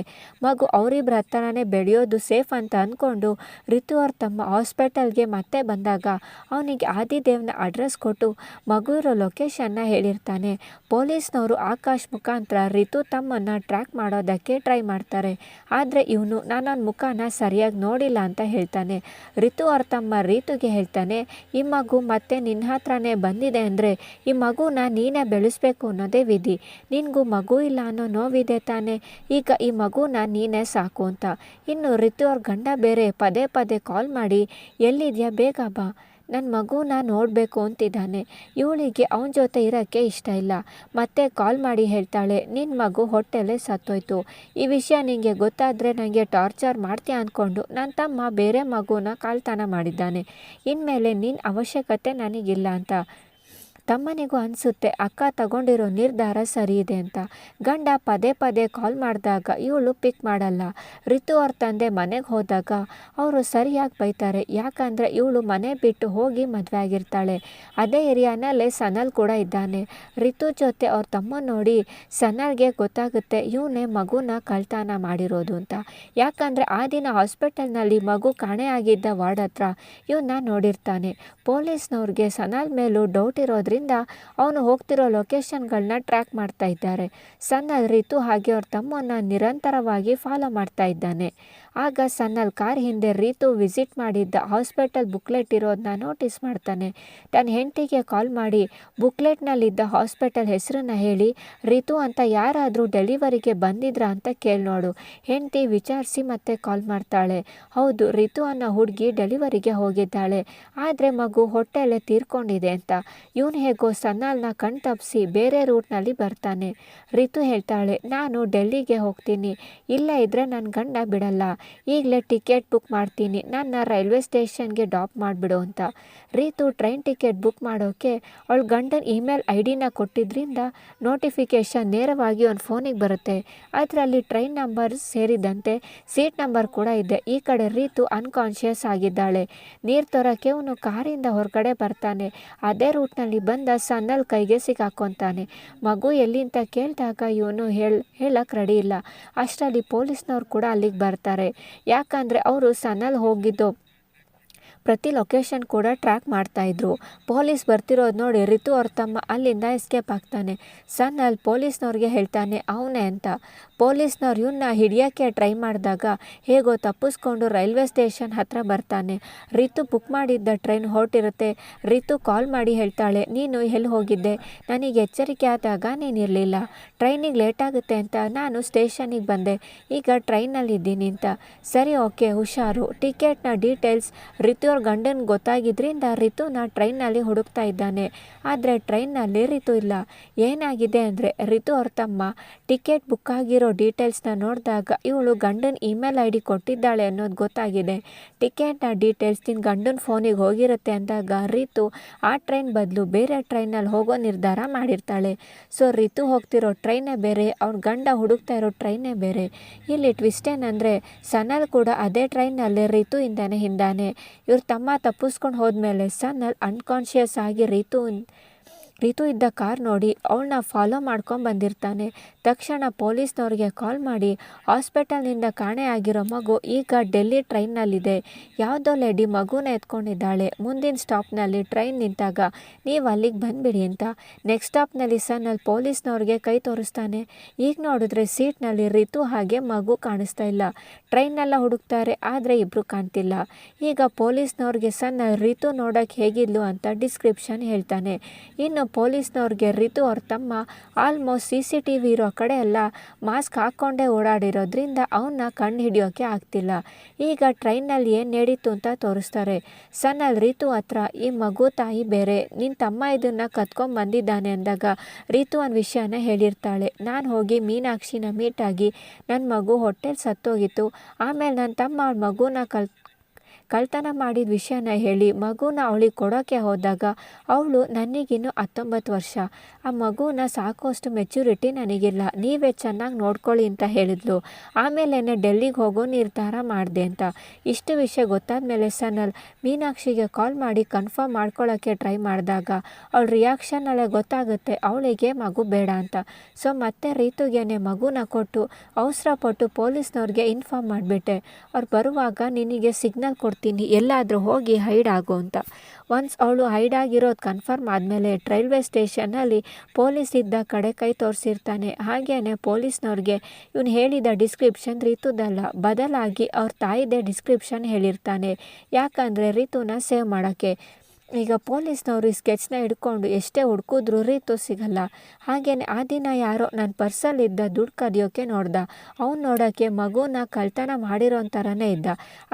S1: ಮಗು ಅವರಿಬ್ಬರ ಹತ್ರನೇ ಬೆಳೆಯೋದು ಸೇಫ್ ಅಂತ ಅಂದ್ಕೊಂಡು ರಿತು ಅವ್ರ ತಮ್ಮ ಹಾಸ್ಪಿಟಲ್ಗೆ ಮತ್ತೆ ಬಂದಾಗ ಅವನಿಗೆ ಆದಿದೇವ್ನ ಅಡ್ರೆಸ್ ಕೊಟ್ಟು ಮಗು ಇರೋ ಲೊಕೇಶನ್ನ ಹೇಳಿರ್ತಾನೆ. ಪೊಲೀಸ್ನವರು ಆಕಾಶ್ ಮುಖಾಂತರ ರಿತು ತಮ್ಮನ್ನು ಟ್ರ್ಯಾಕ್ ಮಾಡೋದಕ್ಕೆ ಟ್ರೈ ಮಾಡ್ತಾರೆ. ಆದರೆ ಇವನು ನನ್ನ ಮುಖನ ಸರಿಯಾಗಿ ನೋಡಿಲ್ಲ ಅಂತ ಹೇಳ್ತಾನೆ. ರಿತು ಅವ್ರ ತಮ್ಮ ರೀತುಗೆ ಹೇಳ್ತಾನೆ, ಈ ಮಗು ಮತ್ತೆ ನಿನ್ನ ನಿನ್ನ ಹತ್ರನೇ ಬಂದಿದೆ ಅಂದರೆ ಈ ಮಗುನ ನೀನೇ ಬೆಳೆಸ್ಬೇಕು ಅನ್ನೋದೇ ವಿಧಿ. ನಿನಗೂ ಮಗು ಇಲ್ಲ ಅನ್ನೋ ನೋವಿದೆ ತಾನೇ, ಈಗ ಈ ಮಗುನ ನೀನೇ ಸಾಕು ಅಂತ. ಇನ್ನು ರಿತು ಅವ್ರ ಗಂಡ ಬೇರೆ ಪದೇ ಪದೇ ಕಾಲ್ ಮಾಡಿ ಎಲ್ಲಿದೆಯಾ ಬೇಗ ಬಾ, ನನ್ನ ಮಗುನ ನೋಡಬೇಕು ಅಂತಿದ್ದಾನೆ. ಇವಳಿಗೆ ಅವನ ಜೊತೆ ಇರೋಕ್ಕೆ ಇಷ್ಟ ಇಲ್ಲ. ಮತ್ತೆ ಕಾಲ್ ಮಾಡಿ ಹೇಳ್ತಾಳೆ, ನಿನ್ನ ಮಗು ಹೊಟ್ಟೆಲ್ಲೇ ಸತ್ತೋಯ್ತು, ಈ ವಿಷಯ ನಿನಗೆ ಗೊತ್ತಾದರೆ ನನಗೆ ಟಾರ್ಚರ್ ಮಾಡ್ತೀಯ ಅಂದ್ಕೊಂಡು ನನ್ನ ತಮ್ಮ ಬೇರೆ ಮಗುನ ಕಳ್ತನ ಮಾಡಿದ್ದಾನೆ. ಇನ್ಮೇಲೆ ನಿನ್ನ ಅವಶ್ಯಕತೆ ನನಗಿಲ್ಲ ಅಂತ. ತಮ್ಮನಿಗೂ ಅನಿಸುತ್ತೆ ಅಕ್ಕ ತಗೊಂಡಿರೋ ನಿರ್ಧಾರ ಸರಿ ಇದೆ ಅಂತ. ಗಂಡ ಪದೇ ಪದೇ ಕಾಲ್ ಮಾಡಿದಾಗ ಇವಳು ಪಿಕ್ ಮಾಡಲ್ಲ. ರಿತು ಅವ್ರ ತಂದೆ ಮನೆಗೆ ಹೋದಾಗ ಅವರು ಸರಿಯಾಗಿ ಬೈತಾರೆ. ಯಾಕಂದರೆ ಇವಳು ಮನೆ ಬಿಟ್ಟು ಹೋಗಿ ಮದುವೆ ಆಗಿರ್ತಾಳೆ. ಅದೇ ಏರಿಯಾನಲ್ಲೇ ಸನಲ್ ಕೂಡ ಇದ್ದಾನೆ. ರಿತು ಜೊತೆ ಅವ್ರ ತಮ್ಮ ನೋಡಿ ಸನಲ್ಗೆ ಗೊತ್ತಾಗುತ್ತೆ ಇವನೇ ಮಗುನ ಕಳ್ತನ ಮಾಡಿರೋದು ಅಂತ. ಯಾಕಂದರೆ ಆ ದಿನ ಹಾಸ್ಪಿಟಲ್ನಲ್ಲಿ ಮಗು ಕಾಣೆ ಆಗಿದ್ದ ವಾರ್ಡ್ ಹತ್ರ ಇವನ್ನ ನೋಡಿರ್ತಾನೆ. ಪೊಲೀಸ್ನವ್ರಿಗೆ ಸನಲ್ ಮೇಲೂ ಡೌಟ್ ಇರೋದ್ರಿಂದ ಅವನು ಹೋಗ್ತಿರೋ ಲೊಕೇಶನ್ಗಳನ್ನ ಟ್ರ್ಯಾಕ್ ಮಾಡ್ತಾ ಇದ್ದಾರೆ. ಸನಲ್ ರಿತು ಹಾಗೆ ಅವ್ರ ತಮ್ಮನ್ನ ನಿರಂತರವಾಗಿ ಫಾಲೋ ಮಾಡ್ತಾ ಇದ್ದಾನೆ. ಆಗ ಸನಲ್ ಕಾರ್ ಹಿಂದೆ ರಿತು ವಿಸಿಟ್ ಮಾಡಿದ್ದ ಹಾಸ್ಪಿಟಲ್ ಬುಕ್ಲೆಟ್ ಇರೋದನ್ನ ನೋಟಿಸ್ ಮಾಡ್ತಾನೆ. ತನ್ನ ಹೆಂಡತಿಗೆ ಕಾಲ್ ಮಾಡಿ ಬುಕ್ಲೆಟ್ನಲ್ಲಿದ್ದ ಹಾಸ್ಪಿಟಲ್ ಹೆಸರನ್ನ ಹೇಳಿ ರಿತು ಅಂತ ಯಾರಾದರೂ ಡೆಲಿವರಿಗೆ ಬಂದಿದ್ರಾ ಅಂತ ಕೇಳಿ ನೋಡು. ಹೆಂಡತಿ ವಿಚಾರಿಸಿ ಮತ್ತೆ ಕಾಲ್ ಮಾಡ್ತಾಳೆ. ಹೌದು, ರಿತು ಅನ್ನೋ ಹುಡುಗಿ ಡೆಲಿವರಿಗೆ ಹೋಗಿದ್ದಾಳೆ, ಆದರೆ ಮಗು ಹೊಟ್ಟೆಲ್ಲೇ ತೀರ್ಕೊಂಡಿದೆ ಅಂತ. ಇವನು ಹೇಗೋ ಸನಲ್ನ ಕಣ್ತಪ್ಪಿಸಿ ಬೇರೆ ರೂಟ್ನಲ್ಲಿ ಬರ್ತಾನೆ. ರಿತು ಹೇಳ್ತಾಳೆ, ನಾನು ಡೆಲ್ಲಿಗೆ ಹೋಗ್ತೀನಿ, ಇಲ್ಲ ಇದ್ರೆ ನನ್ನ ಗಂಡ ಬಿಡಲ್ಲ, ಈಗಲೇ ಟಿಕೆಟ್ ಬುಕ್ ಮಾಡ್ತೀನಿ, ನನ್ನ ರೈಲ್ವೆ ಸ್ಟೇಷನ್ಗೆ ಡ್ರಾಪ್ ಮಾಡಿಬಿಡು ಅಂತ. ರಿತು ಟ್ರೈನ್ ಟಿಕೆಟ್ ಬುಕ್ ಮಾಡೋಕ್ಕೆ ಅವಳ ಗಂಡನ ಇಮೇಲ್ ID ಕೊಟ್ಟಿದ್ದರಿಂದ ನೋಟಿಫಿಕೇಷನ್ ನೇರವಾಗಿ ಒಂದು ಫೋನಿಗೆ ಬರುತ್ತೆ. ಅದರಲ್ಲಿ ಟ್ರೈನ್ ನಂಬರ್ ಸೇರಿದಂತೆ ಸೀಟ್ ನಂಬರ್ ಕೂಡ ಇದೆ. ಈ ಕಡೆ ರಿತು ಅನ್ಕಾನ್ಷಿಯಸ್ ಆಗಿದ್ದಾಳೆ. ನೀರು ತರೋಕ್ಕೆ ಅವನು ಕಾರಿಂದ ಹೊರಗಡೆ ಬರ್ತಾನೆ. ಅದೇ ರೂಟ್ನಲ್ಲಿ ಬಂದ ಸನಲ್ ಕೈಗೆ ಸಿಕ್ಕಾಕೊತಾನೆ. ಮಗು ಎಲ್ಲಿ ಅಂತ ಕೇಳಿದಾಗ ಇವನು ಹೇಳಕ್ಕೆ ರೆಡಿ ಇಲ್ಲ. ಅಷ್ಟರಲ್ಲಿ ಪೊಲೀಸ್ನವ್ರು ಕೂಡ ಅಲ್ಲಿಗೆ ಬರ್ತಾರೆ. ಯಾಕಂದರೆ ಅವರು ಸನಲ್ ಹೋಗಿದ್ದು ಪ್ರತಿ ಲೊಕೇಶನ್ ಕೂಡ ಟ್ರ್ಯಾಕ್ ಮಾಡ್ತಾಯಿದ್ರು. ಪೊಲೀಸ್ ಬರ್ತಿರೋದು ನೋಡಿ ರಿತು ಅವ್ರ ತಮ್ಮ ಅಲ್ಲಿಂದ ಎಸ್ಕೇಪ್ ಆಗ್ತಾನೆ. ಸನಲ್ ಪೊಲೀಸ್ನವ್ರಿಗೆ ಹೇಳ್ತಾನೆ ಅವನೇ ಅಂತ. ಪೊಲೀಸ್ನವ್ರು ಇವನ್ನ ಹಿಡಿಯೋಕ್ಕೆ ಟ್ರೈ ಮಾಡಿದಾಗ ಹೇಗೋ ತಪ್ಪಿಸ್ಕೊಂಡು ರೈಲ್ವೆ ಸ್ಟೇಷನ್ ಹತ್ರ ಬರ್ತಾನೆ. ರಿತು ಬುಕ್ ಮಾಡಿದ್ದ ಟ್ರೈನ್ ಹೊರಟಿರುತ್ತೆ. ರಿತು ಕಾಲ್ ಮಾಡಿ ಹೇಳ್ತಾಳೆ, ನೀನು ಎಲ್ಲಿ ಹೋಗಿದ್ದೆ, ನನಗೆ ಎಚ್ಚರಿಕೆ ಆದಾಗ ನೀನಿರಲಿಲ್ಲ, ಟ್ರೈನಿಗೆ ಲೇಟ್ ಆಗುತ್ತೆ ಅಂತ ನಾನು ಸ್ಟೇಷನಿಗೆ ಬಂದೆ, ಈಗ ಟ್ರೈನಲ್ಲಿದ್ದೀನಿ ಅಂತ. ಸರಿ, ಓಕೆ, ಹುಷಾರು. ಟಿಕೆಟ್ನ ಡೀಟೇಲ್ಸ್ ರಿತು ಅವ್ರ ಗಂಡನ ಗೊತ್ತಾಗಿದ್ದರಿಂದ ರಿತುನ ಟ್ರೈನಲ್ಲಿ ಹುಡುಕ್ತಾ ಇದ್ದಾನೆ. ಆದರೆ ಟ್ರೈನ್ನಲ್ಲಿ ರಿತು ಇಲ್ಲ. ಏನಾಗಿದೆ ಅಂದರೆ ರಿತು ಅವ್ರ ತಮ್ಮ ಟಿಕೆಟ್ ಬುಕ್ ಆಗಿರೋ ಡೀಟೇಲ್ಸ್ನ ನೋಡಿದಾಗ ಇವಳು ಗಂಡನ ಇಮೇಲ್ ID ಕೊಟ್ಟಿದ್ದಾಳೆ ಅನ್ನೋದು ಗೊತ್ತಾಗಿದೆ. ಟಿಕೆಟ್ನ ಡೀಟೇಲ್ಸ್ ನಿನ್ನ ಗಂಡನ ಫೋನಿಗೆ ಹೋಗಿರುತ್ತೆ ಅಂದಾಗ ರಿತು ಆ ಟ್ರೈನ್ ಬದಲು ಬೇರೆ ಟ್ರೈನಲ್ಲಿ ಹೋಗೋ ನಿರ್ಧಾರ ಮಾಡಿರ್ತಾಳೆ. ಸೊ ರಿತು ಹೋಗ್ತಿರೋ ಟ್ರೈನೇ ಬೇರೆ, ಅವ್ರ ಗಂಡ ಹುಡುಕ್ತಾ ಇರೋ ಟ್ರೈನೇ ಬೇರೆ. ಇಲ್ಲಿ ಟ್ವಿಸ್ಟ್ ಏನಂದರೆ ಸನಲ್ ಕೂಡ ಅದೇ ಟ್ರೈನಲ್ಲಿ ರಿತು ಇಂದಾನೆ ಹಿಂದಾನೆ. ಇವ್ರ ತಮ್ಮ ತಪ್ಪಿಸ್ಕೊಂಡು ಹೋದ್ಮೇಲೆ ಸನಲ್ ಅನ್ಕಾನ್ಷಿಯಸ್ ಆಗಿ ರಿತು ಇದ್ದ ಕಾರ್ ನೋಡಿ ಅವಳನ್ನ ಫಾಲೋ ಮಾಡ್ಕೊಂಡು ಬಂದಿರ್ತಾನೆ. ತಕ್ಷಣ ಪೊಲೀಸ್ನವ್ರಿಗೆ ಕಾಲ್ ಮಾಡಿ ಹಾಸ್ಪಿಟಲ್ನಿಂದ ಕಾಣೆ ಆಗಿರೋ ಮಗು ಈಗ ಡೆಲ್ಲಿ ಟ್ರೈನ್ನಲ್ಲಿದೆ, ಯಾವುದೋ ಲೇಡಿ ಮಗುನ ಎತ್ಕೊಂಡಿದ್ದಾಳೆ, ಮುಂದಿನ ಸ್ಟಾಪ್ನಲ್ಲಿ ಟ್ರೈನ್ ನಿಂತಾಗ ನೀವು ಅಲ್ಲಿಗೆ ಬಂದುಬಿಡಿ ಅಂತ. ನೆಕ್ಸ್ಟ್ ಸ್ಟಾಪ್ನಲ್ಲಿ ಸನಲ್ ಪೊಲೀಸ್ನವ್ರಿಗೆ ಕೈ ತೋರಿಸ್ತಾನೆ. ಈಗ ನೋಡಿದ್ರೆ ಸೀಟ್ನಲ್ಲಿ ರಿತು ಹಾಗೆ ಮಗು ಕಾಣಿಸ್ತಾ ಇಲ್ಲ. ಟ್ರೈನೆಲ್ಲ ಹುಡುಕ್ತಾರೆ, ಆದರೆ ಇಬ್ಬರು ಕಾಣ್ತಿಲ್ಲ. ಈಗ ಪೊಲೀಸ್ನವ್ರಿಗೆ ಸನಲ್ ರಿತು ನೋಡೋಕ್ಕೆ ಹೇಗಿದ್ಲು ಅಂತ ಡಿಸ್ಕ್ರಿಪ್ಷನ್ ಹೇಳ್ತಾನೆ. ಇನ್ನು ಪೊಲೀಸ್ನವ್ರಿಗೆ ರಿತು ಅವ್ರ ತಮ್ಮ ಆಲ್ಮೋಸ್ಟ್ CCTV ಇರೋ ಕಡೆ ಎಲ್ಲ ಮಾಸ್ಕ್ ಹಾಕ್ಕೊಂಡೇ ಓಡಾಡಿರೋದ್ರಿಂದ ಅವನ್ನ ಕಂಡು ಹಿಡಿಯೋಕ್ಕೆ ಆಗ್ತಿಲ್ಲ. ಈಗ ಟ್ರೈನಲ್ಲಿ ಏನು ನಡೀತು ಅಂತ ತೋರಿಸ್ತಾರೆ. ಸನಲ್ ರಿತು ಹತ್ರ ಈ ಮಗು ತಾಯಿ ಬೇರೆ, ನಿನ್ನ ತಮ್ಮ ಇದನ್ನು ಕತ್ಕೊಂಡ್ಬಂದಿದ್ದಾನೆ ಅಂದಾಗ ರಿತು ಒಂದು ವಿಷಯನ ಹೇಳಿರ್ತಾಳೆ. ನಾನು ಹೋಗಿ ಮೀನಾಕ್ಷಿನ ಮೀಟಾಗಿ ನನ್ನ ಮಗು ಹೊಟ್ಟೆಲಿ ಸತ್ತೋಗಿತ್ತು, ಆಮೇಲೆ ನನ್ನ ತಮ್ಮ ಅವ್ಳ ಮಗುನ ಕಳ್ತನ ಮಾಡಿದ ವಿಷಯನ ಹೇಳಿ ಮಗುನ ಅವಳಿಗೆ ಕೊಡೋಕ್ಕೆ ಹೋದಾಗ ಅವಳು ನನಗಿನ್ನು 19 ವರ್ಷ, ಆ ಮಗುನ ಸಾಕೋಷ್ಟು ಮೆಚ್ಯೂರಿಟಿ ನನಗಿಲ್ಲ, ನೀವೇ ಚೆನ್ನಾಗಿ ನೋಡ್ಕೊಳ್ಳಿ ಅಂತ ಹೇಳಿದ್ಲು. ಆಮೇಲೆ ಡೆಲ್ಲಿಗೆ ಹೋಗೋ ನಿರ್ಧಾರ ಮಾಡಿದೆ ಅಂತ. ಇಷ್ಟು ವಿಷಯ ಗೊತ್ತಾದ ಮೇಲೆ ಸನಲ್ ಮೀನಾಕ್ಷಿಗೆ ಕಾಲ್ ಮಾಡಿ ಕನ್ಫರ್ಮ್ ಮಾಡ್ಕೊಳ್ಳೋಕ್ಕೆ ಟ್ರೈ ಮಾಡಿದಾಗ ಅವಳ ರಿಯಾಕ್ಷನಲ್ಲೇ ಗೊತ್ತಾಗುತ್ತೆ ಅವಳಿಗೆ ಮಗು ಬೇಡ ಅಂತ. ಸೊ ಮತ್ತೆ ರಿತುಗೇನೆ ಮಗುನ ಕೊಟ್ಟು ಅವಸರಪಟ್ಟು ಪೊಲೀಸ್ನವ್ರಿಗೆ ಇನ್ಫಾರ್ಮ್ ಮಾಡಿಬಿಟ್ಟೆ, ಅವ್ರು ಬರುವಾಗ ನಿನಗೆ ಸಿಗ್ನಲ್ ಕೊಡ್ತೀನಿ, ಎಲ್ಲಾದರೂ ಹೋಗಿ ಹೈಡ್ ಆಗು ಅಂತ. ಒನ್ಸ್ ಅವಳು ಹೈಡ್ ಆಗಿರೋದು ಕನ್ಫರ್ಮ್ ಆದಮೇಲೆ ರೈಲ್ವೆ ಸ್ಟೇಷನ್ನಲ್ಲಿ ಪೊಲೀಸ್ ಇದ್ದ ಕಡೆ ಕೈ ತೋರಿಸಿರ್ತಾನೆ. ಹಾಗೇನೆ ಪೊಲೀಸ್ನವ್ರಿಗೆ ಇವನು ಹೇಳಿದ ಡಿಸ್ಕ್ರಿಪ್ಷನ್ ರಿತುದಲ್ಲ, ಬದಲಾಗಿ ಅವ್ರ ತಾಯಿದೇ ಡಿಸ್ಕ್ರಿಪ್ಷನ್ ಹೇಳಿರ್ತಾನೆ. ಯಾಕಂದರೆ ರಿತುನ ಸೇವ್ ಮಾಡೋಕ್ಕೆ. ಈಗ ಪೊಲೀಸ್ನವರು ಈ ಸ್ಕೆಚ್ನ ಹಿಡ್ಕೊಂಡು ಎಷ್ಟೇ ಹುಡ್ಕಿದ್ರೂ ರೀತು ಸಿಗಲ್ಲ. ಹಾಗೆಯೇ ಆ ದಿನ ಯಾರೋ ನನ್ನ ಪರ್ಸಲ್ಲಿದ್ದ ದುಡ್ಡು ಕದಿಯೋಕ್ಕೆ ನೋಡ್ದ. ಅವ್ನು ನೋಡೋಕ್ಕೆ ಮಗುನ ಕಳ್ತನ ಮಾಡಿರೋ ಥರನೇ ಇದ್ದ.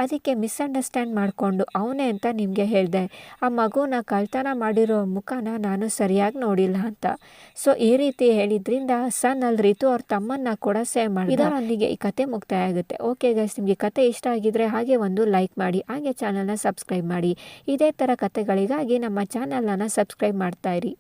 S1: ಅದಕ್ಕೆ ಮಿಸ್ಅಂಡರ್ಸ್ಟ್ಯಾಂಡ್ ಮಾಡಿಕೊಂಡು ಅವನೇ ಅಂತ ನಿಮಗೆ ಹೇಳಿದೆ. ಆ ಮಗುನ ಕಳ್ತನ ಮಾಡಿರೋ ಮುಖನ ನಾನು ಸರಿಯಾಗಿ ನೋಡಿಲ್ಲ ಅಂತ. ಸೊ ಈ ರೀತಿ ಹೇಳಿದ್ರಿಂದ ಸನ್ ಅಲ್ಲಿ ರೀತು ಅವ್ರ ತಮ್ಮನ್ನ ಕೂಡ ಸೇವ್ ಮಾಡಿ. ಇದರೊಂದಿಗೆ ಈ ಕತೆ ಮುಕ್ತಾಯ ಆಗುತ್ತೆ. ಓಕೆ ಗೈಸ್, ನಿಮಗೆ ಕತೆ ಇಷ್ಟ ಆಗಿದ್ರೆ ಹಾಗೆ ಒಂದು ಲೈಕ್ ಮಾಡಿ, ಹಾಗೆ ಚಾನಲ್ನ ಸಬ್ಸ್ಕ್ರೈಬ್ ಮಾಡಿ. ಇದೇ ಥರ ಕತೆಗಳಿಗಾಗಿ ನಮ್ಮ ಚಾನಲನ್ನು ಸಬ್ಸ್ಕ್ರೈಬ್ ಮಾಡ್ತಾ ಇರಿ.